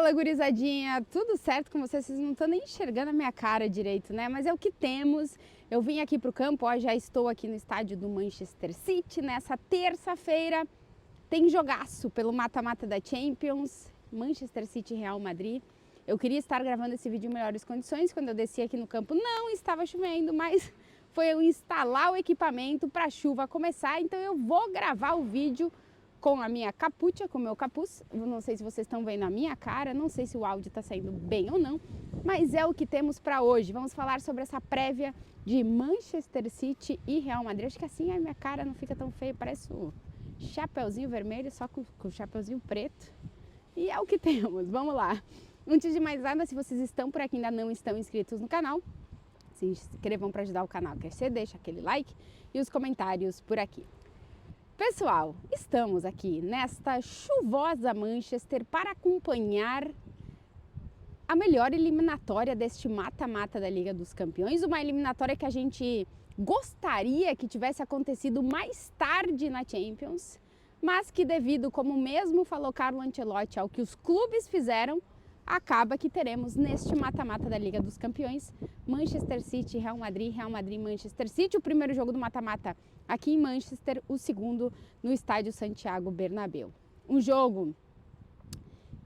Fala, gurizadinha, tudo certo com vocês? Vocês não estão nem enxergando a minha cara direito, né? Mas é o que temos. Eu vim aqui pro campo, ó, já estou aqui no estádio do Manchester City. Nessa terça-feira tem jogaço pelo mata-mata da Champions, Manchester City e Real Madrid. Eu queria estar gravando esse vídeo em melhores condições. Quando eu desci aqui no campo não estava chovendo, mas foi eu instalar o equipamento para a chuva começar. Então eu vou gravar o vídeo com a minha capucha, com o meu capuz. Eu não sei se vocês estão vendo a minha cara, não sei se o áudio está saindo bem ou não, mas é o que temos para hoje. Vamos falar sobre essa prévia de Manchester City e Real Madrid. Acho que assim a minha cara não fica tão feia, parece o chapeuzinho vermelho, só com o chapeuzinho preto. E é o que temos, vamos lá. Antes de mais nada, se vocês estão por aqui e ainda não estão inscritos no canal, se inscrevam para ajudar o canal a crescer, deixa aquele like e os comentários por aqui. Pessoal, estamos aqui nesta chuvosa Manchester para acompanhar a melhor eliminatória deste mata-mata da Liga dos Campeões, uma eliminatória que a gente gostaria que tivesse acontecido mais tarde na Champions, mas que devido, como mesmo falou Carlo Ancelotti, ao que os clubes fizeram, acaba que teremos neste mata-mata da Liga dos Campeões Manchester City, Real Madrid, Real Madrid, Manchester City, o primeiro jogo do mata-mata aqui em Manchester, o segundo no estádio Santiago Bernabéu. Um jogo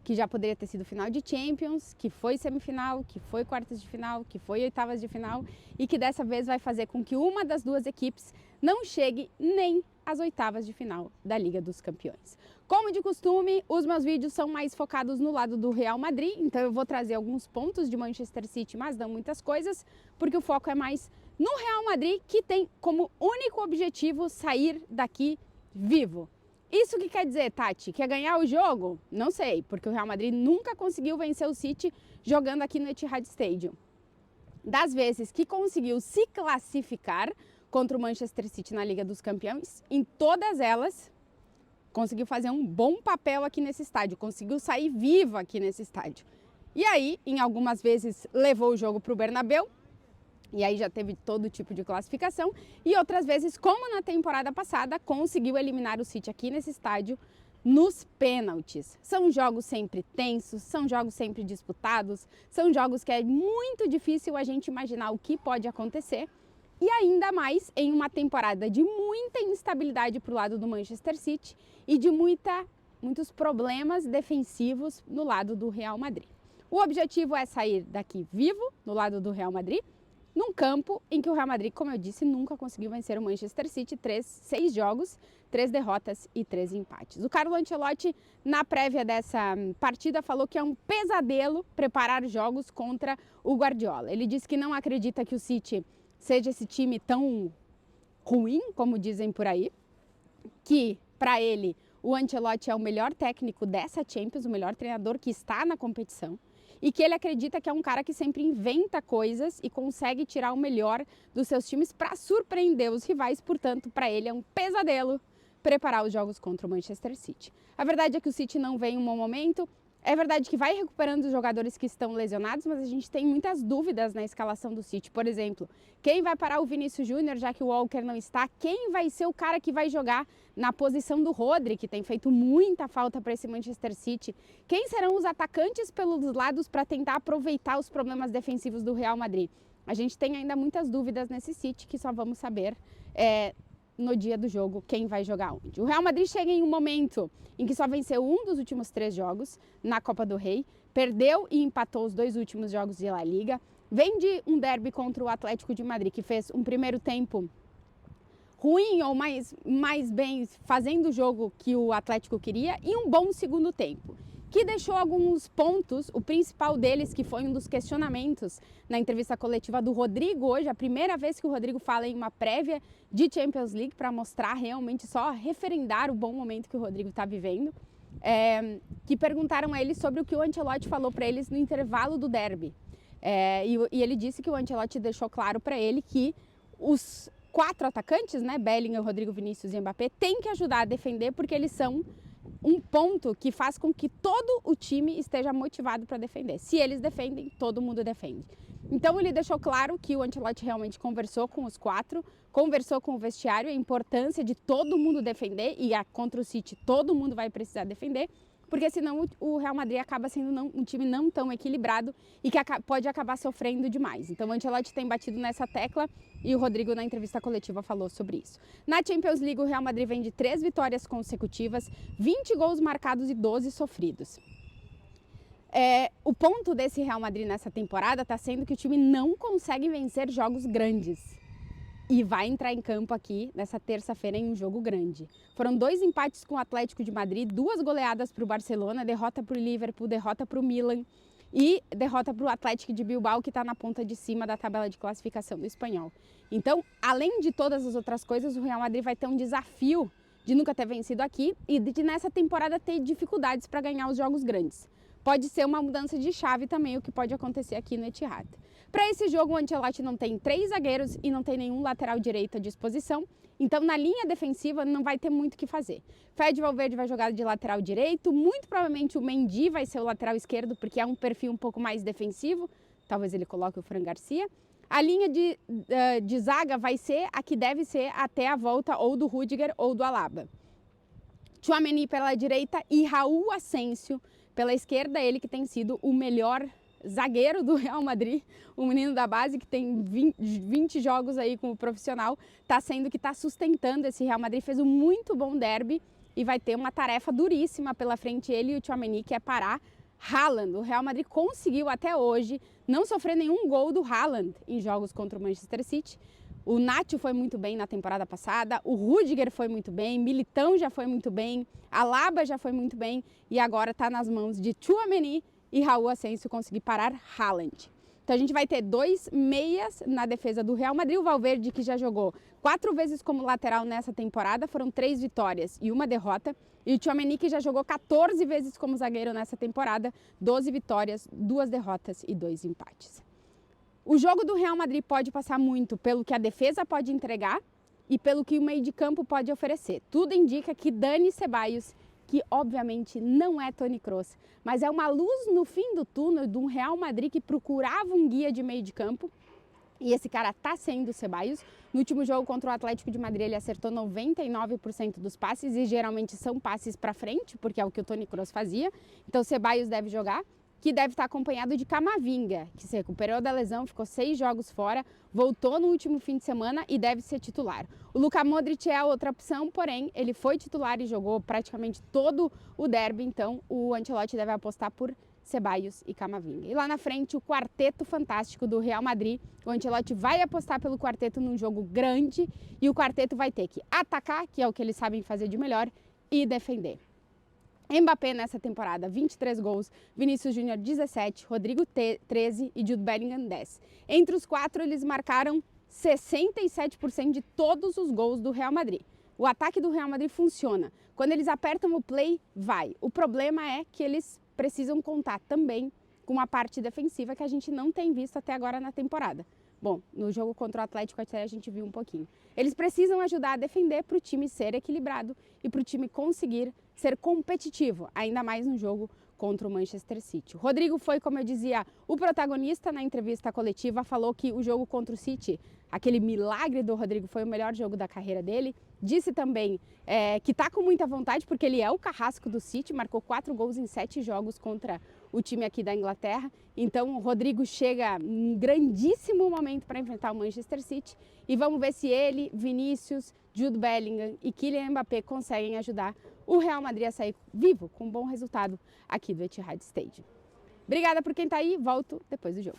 que já poderia ter sido final de Champions, que foi semifinal, que foi quartas de final, que foi oitavas de final e que dessa vez vai fazer com que uma das duas equipes não chegue nem às oitavas de final da Liga dos Campeões. Como de costume, os meus vídeos são mais focados no lado do Real Madrid, então eu vou trazer alguns pontos de Manchester City, mas não muitas coisas, porque o foco é mais no Real Madrid, que tem como único objetivo sair daqui vivo. Isso que quer dizer, Tati? Quer ganhar o jogo? Não sei, porque o Real Madrid nunca conseguiu vencer o City jogando aqui no Etihad Stadium. Das vezes que conseguiu se classificar contra o Manchester City na Liga dos Campeões, em todas elas conseguiu fazer um bom papel aqui nesse estádio, conseguiu sair viva aqui nesse estádio. E aí, em algumas vezes, levou o jogo para o Bernabéu, e aí já teve todo tipo de classificação, e outras vezes, como na temporada passada, conseguiu eliminar o City aqui nesse estádio nos pênaltis. São jogos sempre tensos, são jogos sempre disputados, são jogos que é muito difícil a gente imaginar o que pode acontecer, e ainda mais em uma temporada de muita instabilidade para o lado do Manchester City e de muitos problemas defensivos no lado do Real Madrid. O objetivo é sair daqui vivo, no lado do Real Madrid, num campo em que o Real Madrid, como eu disse, nunca conseguiu vencer o Manchester City, 6 jogos, 3 derrotas e 3 empates. O Carlo Ancelotti, na prévia dessa partida, falou que é um pesadelo preparar jogos contra o Guardiola. Ele disse que não acredita que o City seja esse time tão ruim, como dizem por aí, que para ele o Ancelotti é o melhor técnico dessa Champions, o melhor treinador que está na competição, e que ele acredita que é um cara que sempre inventa coisas e consegue tirar o melhor dos seus times para surpreender os rivais, portanto, para ele é um pesadelo preparar os jogos contra o Manchester City. A verdade é que o City não vem em um bom momento, é verdade que vai recuperando os jogadores que estão lesionados, mas a gente tem muitas dúvidas na escalação do City. Por exemplo, quem vai parar o Vinícius Júnior, já que o Walker não está? Quem vai ser o cara que vai jogar na posição do Rodri, que tem feito muita falta para esse Manchester City? Quem serão os atacantes pelos lados para tentar aproveitar os problemas defensivos do Real Madrid? A gente tem ainda muitas dúvidas nesse City que só vamos saber no dia do jogo quem vai jogar onde. O Real Madrid chega em um momento em que só venceu um dos últimos 3 jogos na Copa do Rei, perdeu e empatou os 2 últimos jogos de La Liga, vem de um derby contra o Atlético de Madrid, que fez um primeiro tempo ruim ou mais bem, fazendo o jogo que o Atlético queria, e um bom segundo tempo, que deixou alguns pontos, o principal deles, que foi um dos questionamentos na entrevista coletiva do Rodrigo hoje, a primeira vez que o Rodrigo fala em uma prévia de Champions League, para mostrar realmente, só referendar o bom momento que o Rodrigo está vivendo, que perguntaram a ele sobre o que o Ancelotti falou para eles no intervalo do derby. E ele disse que o Ancelotti deixou claro para ele que os 4 atacantes, né, Bellingham, Rodrigo, Vinícius e Mbappé, têm que ajudar a defender, porque eles são um ponto que faz com que todo o time esteja motivado para defender. Se eles defendem, todo mundo defende. Então ele deixou claro que o Ancelotti realmente conversou com os 4, conversou com o vestiário, a importância de todo mundo defender, e contra o City todo mundo vai precisar defender. porque senão o Real Madrid acaba sendo um time não tão equilibrado e que pode acabar sofrendo demais. Então o Ancelotti tem batido nessa tecla e o Rodrigo na entrevista coletiva falou sobre isso. Na Champions League o Real Madrid vem de 3 vitórias consecutivas, 20 gols marcados e 12 sofridos. O ponto desse Real Madrid nessa temporada está sendo que o time não consegue vencer jogos grandes. E vai entrar em campo aqui nessa terça-feira em um jogo grande. Foram 2 empates com o Atlético de Madrid, 2 goleadas para o Barcelona, derrota para o Liverpool, derrota para o Milan e derrota para o Atlético de Bilbao, que está na ponta de cima da tabela de classificação do espanhol. Então, além de todas as outras coisas, o Real Madrid vai ter um desafio de nunca ter vencido aqui e de nessa temporada ter dificuldades para ganhar os jogos grandes. Pode ser uma mudança de chave também o que pode acontecer aqui no Etihad. Para esse jogo, o Ancelotti não tem 3 zagueiros e não tem nenhum lateral direito à disposição. Então, na linha defensiva, não vai ter muito o que fazer. Fede Valverde vai jogar de lateral direito. Muito provavelmente o Mendy vai ser o lateral esquerdo, porque é um perfil um pouco mais defensivo. Talvez ele coloque o Fran Garcia. A linha de zaga vai ser a que deve ser até a volta ou do Rudiger ou do Alaba. Tchouaméni pela direita e Raul Asensio pela esquerda, ele que tem sido o melhor zagueiro do Real Madrid, o menino da base que tem 20 jogos aí como profissional, está sendo que está sustentando esse Real Madrid, fez um muito bom derby e vai ter uma tarefa duríssima pela frente, ele e o Tchouaméni, que é parar Haaland. O Real Madrid conseguiu até hoje não sofrer nenhum gol do Haaland em jogos contra o Manchester City. O Nacho foi muito bem na temporada passada, o Rudiger foi muito bem, Militão já foi muito bem, Alaba já foi muito bem e agora está nas mãos de Tchouaméni e Raul Asensio conseguir parar Haaland. Então a gente vai ter 2 meias na defesa do Real Madrid, o Valverde que já jogou 4 vezes como lateral nessa temporada, foram 3 vitórias e 1 derrota, e o Tchouaméni que já jogou 14 vezes como zagueiro nessa temporada, 12 vitórias, 2 derrotas e 2 empates. O jogo do Real Madrid pode passar muito pelo que a defesa pode entregar e pelo que o meio de campo pode oferecer. Tudo indica que Dani Ceballos, que obviamente não é Toni Kroos, mas é uma luz no fim do túnel de um Real Madrid que procurava um guia de meio de campo, e esse cara está sendo o Ceballos. No último jogo contra o Atlético de Madrid ele acertou 99% dos passes e geralmente são passes para frente, porque é o que o Toni Kroos fazia. Então o Ceballos deve jogar, que deve estar acompanhado de Camavinga, que se recuperou da lesão, ficou 6 jogos fora, voltou no último fim de semana e deve ser titular. O Luka Modric é a outra opção, porém ele foi titular e jogou praticamente todo o derby, então o Ancelotti deve apostar por Ceballos e Camavinga. E lá na frente o quarteto fantástico do Real Madrid, o Ancelotti vai apostar pelo quarteto num jogo grande e o quarteto vai ter que atacar, que é o que eles sabem fazer de melhor, e defender. Mbappé nessa temporada, 23 gols, Vinícius Júnior 17, Rodrigo 13 e Jude Bellingham 10. Entre os 4 eles marcaram 67% de todos os gols do Real Madrid. O ataque do Real Madrid funciona. Quando eles apertam o play, vai. O problema é que eles precisam contar também com uma parte defensiva que a gente não tem visto até agora na temporada. Bom, no jogo contra o Atlético até a gente viu um pouquinho. Eles precisam ajudar a defender para o time ser equilibrado e para o time conseguir ser competitivo, ainda mais no jogo contra o Manchester City. O Rodrigo foi, como eu dizia, o protagonista na entrevista coletiva, falou que o jogo contra o City, aquele milagre do Rodrigo, foi o melhor jogo da carreira dele. Disse também que está com muita vontade, porque ele é o carrasco do City, marcou 4 gols em 7 jogos contra o time aqui da Inglaterra. Então o Rodrigo chega em grandíssimo momento para enfrentar o Manchester City. E vamos ver se ele, Vinícius, Jude Bellingham e Kylian Mbappé conseguem ajudar o Real Madrid a sair vivo com um bom resultado aqui do Etihad Stadium. Obrigada por quem está aí, volto depois do jogo.